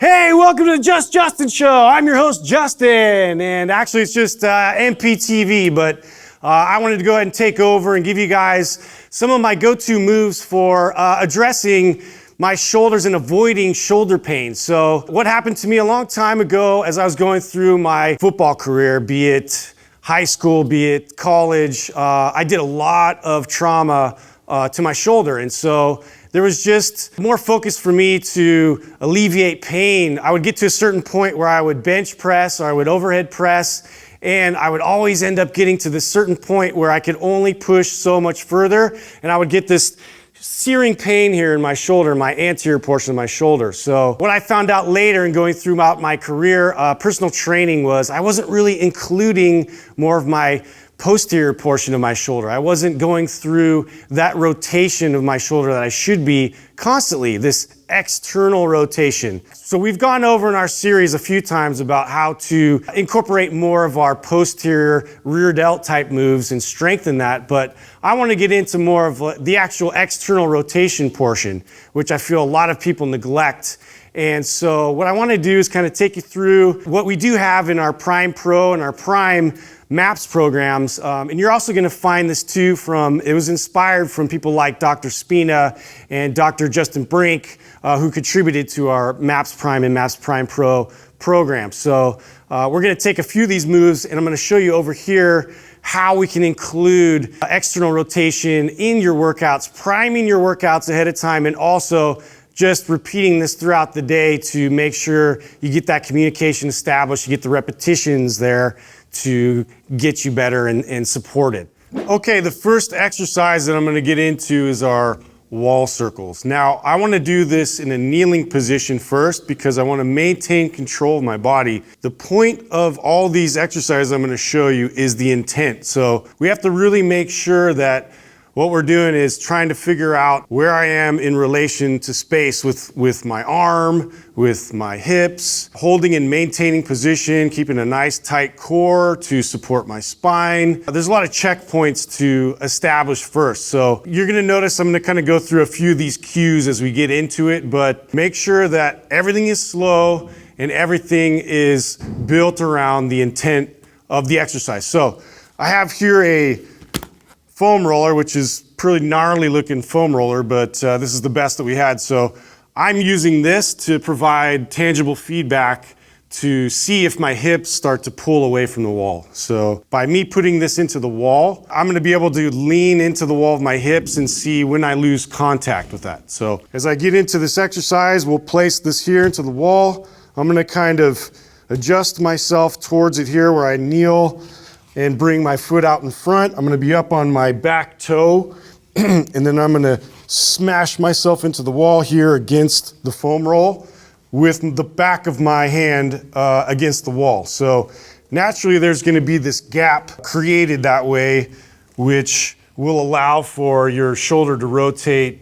Hey, welcome to the Just Justin Show. I'm your host, Justin, and actually it's just MPTV, but I wanted to go ahead and take over and give you guys some of my go-to moves for addressing my shoulders and avoiding shoulder pain. So what happened to me a long time ago as I was going through my football career, be it high school, be it college, I did a lot of trauma to my shoulder, and so there was just more focus for me to alleviate pain. I would get to a certain point where I would bench press or I would overhead press, and I would always end up getting to this certain point where I could only push so much further, and I would get this searing pain here in my shoulder, my anterior portion of my shoulder. So what I found out later in going throughout my career, personal training, was I wasn't really including more of my posterior portion of my shoulder. I wasn't going through that rotation of my shoulder that I should be constantly, this external rotation. So we've gone over in our series a few times about how to incorporate more of our posterior rear delt type moves and strengthen that, but I want to get into more of the actual external rotation portion, which I feel a lot of people neglect. And so what I want to do is kind of take you through what we do have in our Prime Pro and our Prime MAPS programs. And you're also going to find this too it was inspired from people like Dr. Spina and Dr. Justin Brink, who contributed to our MAPS Prime and MAPS Prime Pro programs. So we're going to take a few of these moves and I'm going to show you over here how we can include external rotation in your workouts, priming your workouts ahead of time, and also just repeating this throughout the day to make sure you get that communication established, you get the repetitions there to get you better and supported. Okay, the first exercise that I'm going to get into is our wall circles. Now, I want to do this in a kneeling position first because I want to maintain control of my body. The point of all these exercises I'm going to show you is the intent. So we have to really make sure that what we're doing is trying to figure out where I am in relation to space with my arm, with my hips, holding and maintaining position, keeping a nice tight core to support my spine. There's a lot of checkpoints to establish first. So you're gonna notice I'm gonna kind of go through a few of these cues as we get into it, but make sure that everything is slow and everything is built around the intent of the exercise. So I have here a foam roller, which is pretty gnarly looking foam roller, but this is the best that we had. So I'm using this to provide tangible feedback to see if my hips start to pull away from the wall. So by me putting this into the wall, I'm gonna be able to lean into the wall of my hips and see when I lose contact with that. So as I get into this exercise, we'll place this here into the wall. I'm gonna kind of adjust myself towards it here where I kneel and bring my foot out in front. I'm gonna be up on my back toe, and then I'm gonna smash myself into the wall here against the foam roll with the back of my hand against the wall. So naturally there's gonna be this gap created that way, which will allow for your shoulder to rotate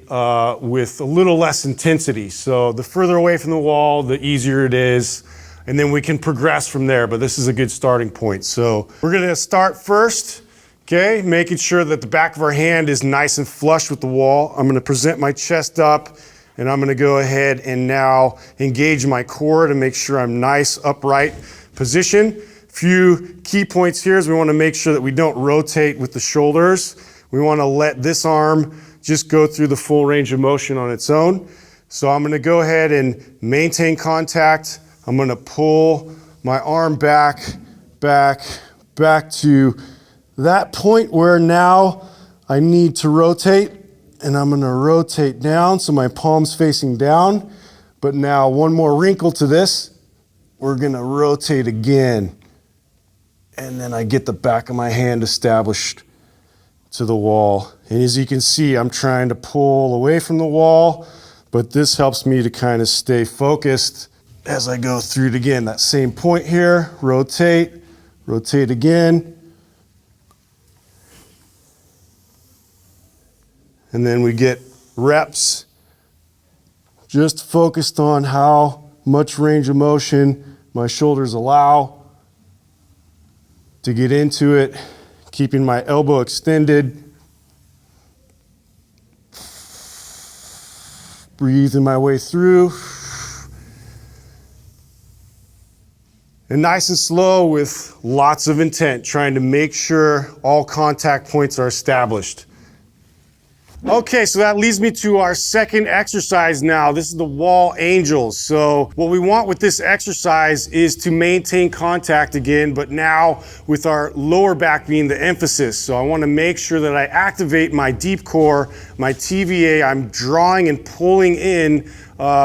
with a little less intensity. So the further away from the wall, the easier it is. And then we can progress from there, but this is a good starting point. So we're gonna start first, okay, making sure that the back of our hand is nice and flush with the wall. I'm gonna present my chest up, and I'm gonna go ahead and now engage my core to make sure I'm nice, upright position. Few key points here is we wanna make sure that we don't rotate with the shoulders. We wanna let this arm just go through the full range of motion on its own. So I'm gonna go ahead and maintain contact. I'm gonna pull my arm back to that point where now I need to rotate, and I'm gonna rotate down so my palm's facing down. But now one more wrinkle to this, we're gonna rotate again. And then I get the back of my hand established to the wall. And as you can see, I'm trying to pull away from the wall, but this helps me to kind of stay focused as I go through it again. That same point here, rotate again. And then we get reps just focused on how much range of motion my shoulders allow to get into it, keeping my elbow extended. Breathing my way through. And nice and slow with lots of intent, trying to make sure all contact points are established. Okay, so that leads me to our second exercise now. This is the wall angels. So what we want with this exercise is to maintain contact again, but now with our lower back being the emphasis. So I want to make sure that I activate my deep core, my TVA. I'm drawing and pulling in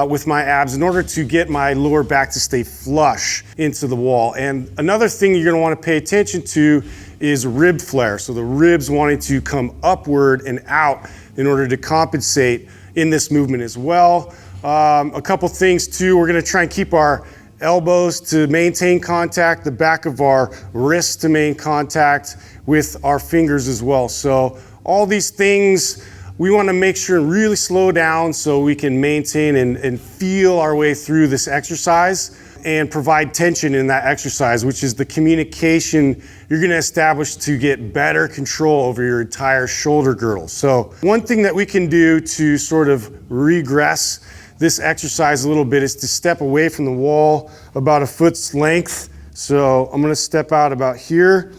with my abs in order to get my lower back to stay flush into the wall. And another thing you're going to want to pay attention to is rib flare. So the ribs wanting to come upward and out in order to compensate in this movement as well. A couple things too, we're going to try and keep our elbows to maintain contact, the back of our wrists to maintain contact with our fingers as well. So all these things we want to make sure and really slow down so we can maintain and feel our way through this exercise and provide tension in that exercise, which is the communication you're going to establish to get better control over your entire shoulder girdle. So one thing that we can do to sort of regress this exercise a little bit is to step away from the wall about a foot's length. So I'm going to step out about here.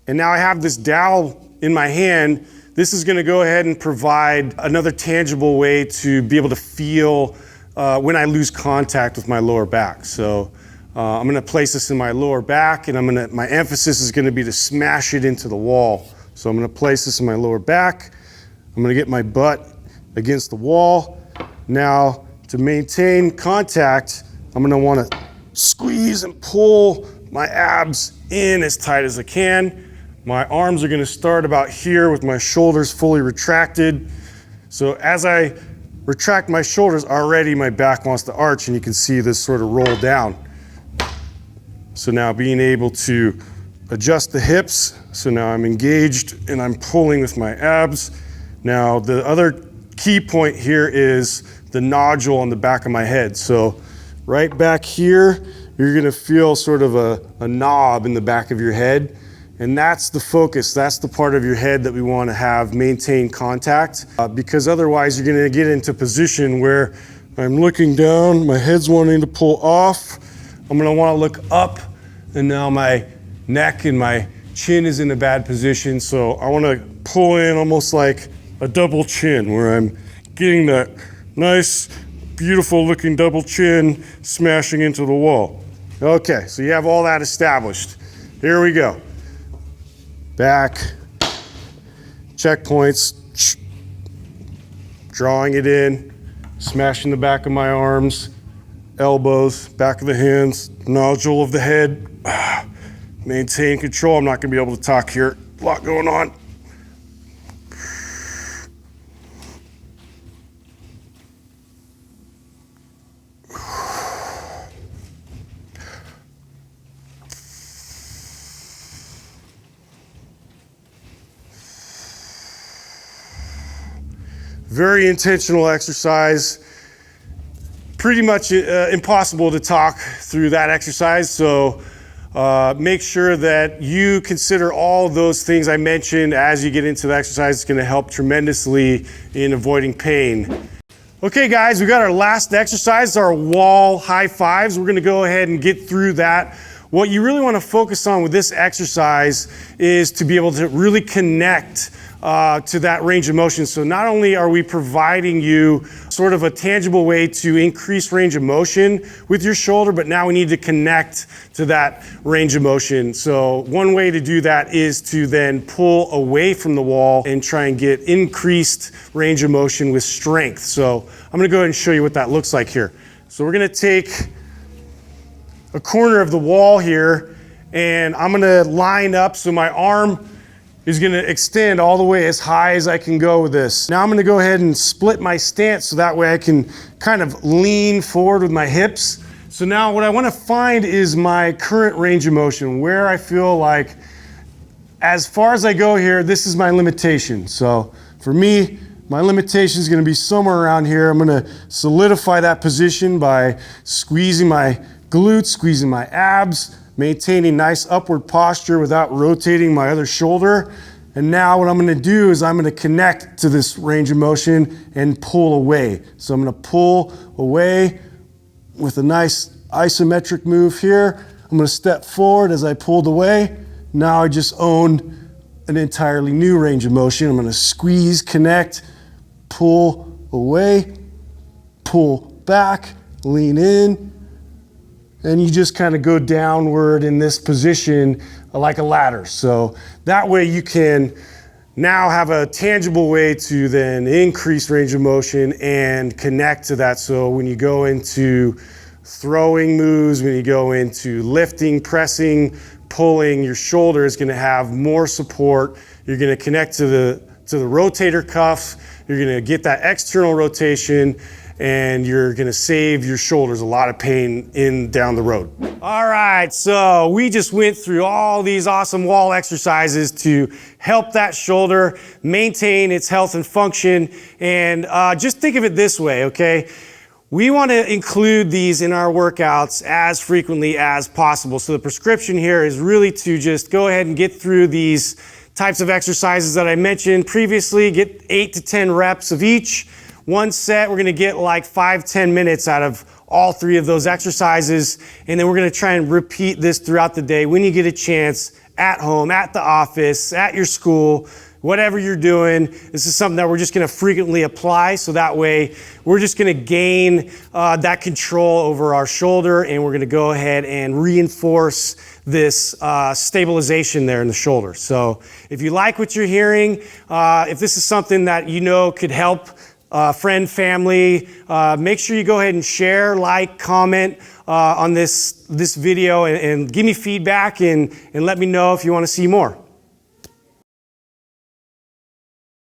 And now I have this dowel in my hand. This is going to go ahead and provide another tangible way to be able to feel when I lose contact with my lower back. So I'm going to place this in my lower back, and my emphasis is going to be to smash it into the wall. So I'm going to place this in my lower back. I'm going to get my butt against the wall. Now, to maintain contact, I'm going to want to squeeze and pull my abs in as tight as I can. My arms are going to start about here with my shoulders fully retracted. So as I retract my shoulders, already my back wants to arch, and you can see this sort of roll down. So now being able to adjust the hips, so now I'm engaged and I'm pulling with my abs. Now the other key point here is the nodule on the back of my head. So right back here, you're gonna feel sort of a knob in the back of your head. And that's the focus, that's the part of your head that we want to have maintain contact, because otherwise you're going to get into position where I'm looking down, my head's wanting to pull off, I'm going to want to look up, and now my neck and my chin is in a bad position, so I want to pull in almost like a double chin, where I'm getting that nice, beautiful looking double chin smashing into the wall. Okay, so you have all that established. Here we go. Back, checkpoints, drawing it in, smashing the back of my arms, elbows, back of the hands, nodule of the head. Maintain control. I'm not going to be able to talk here. A lot going on. Very intentional exercise. Pretty much impossible to talk through that exercise, so make sure that you consider all those things I mentioned as you get into the exercise. It's going to help tremendously in avoiding pain. Okay guys, we got our last exercise, our wall high fives. We're going to go ahead and get through that. What you really want to focus on with this exercise is to be able to really connect to that range of motion. So not only are we providing you sort of a tangible way to increase range of motion with your shoulder, but now we need to connect to that range of motion. So one way to do that is to then pull away from the wall and try and get increased range of motion with strength. So I'm gonna go ahead and show you what that looks like here. So we're gonna take a corner of the wall here, and I'm gonna line up so my arm is gonna extend all the way as high as I can go with this. Now I'm gonna go ahead and split my stance so that way I can kind of lean forward with my hips. So now what I wanna find is my current range of motion, where I feel like as far as I go here, this is my limitation. So for me, my limitation is gonna be somewhere around here. I'm gonna solidify that position by squeezing my glutes, squeezing my abs, maintaining nice upward posture without rotating my other shoulder. And now what I'm gonna do is I'm gonna connect to this range of motion and pull away. So I'm gonna pull away with a nice isometric move here. I'm gonna step forward as I pulled away. Now I just own an entirely new range of motion. I'm gonna squeeze, connect, pull away, pull back, lean in, and you just kind of go downward in this position like a ladder. So that way you can now have a tangible way to then increase range of motion and connect to that. So when you go into throwing moves, when you go into lifting, pressing, pulling, your shoulder is going to have more support. You're going to connect to the rotator cuff. You're going to get that external rotation, and you're going to save your shoulders a lot of pain down the road. All right, so we just went through all these awesome wall exercises to help that shoulder maintain its health and function. And just think of it this way, okay? We want to include these in our workouts as frequently as possible. So the prescription here is really to just go ahead and get through these types of exercises that I mentioned previously. Get 8 to 10 reps of each. One set, we're gonna get like 5-10 minutes out of all 3 of those exercises. And then we're gonna try and repeat this throughout the day when you get a chance, at home, at the office, at your school, whatever you're doing. This is something that we're just gonna frequently apply, so that way we're just gonna gain that control over our shoulder, and we're gonna go ahead and reinforce this stabilization there in the shoulder. So if you like what you're hearing, if this is something that you know could help friend, family, make sure you go ahead and share, like, comment on this video, and give me feedback and let me know if you want to see more.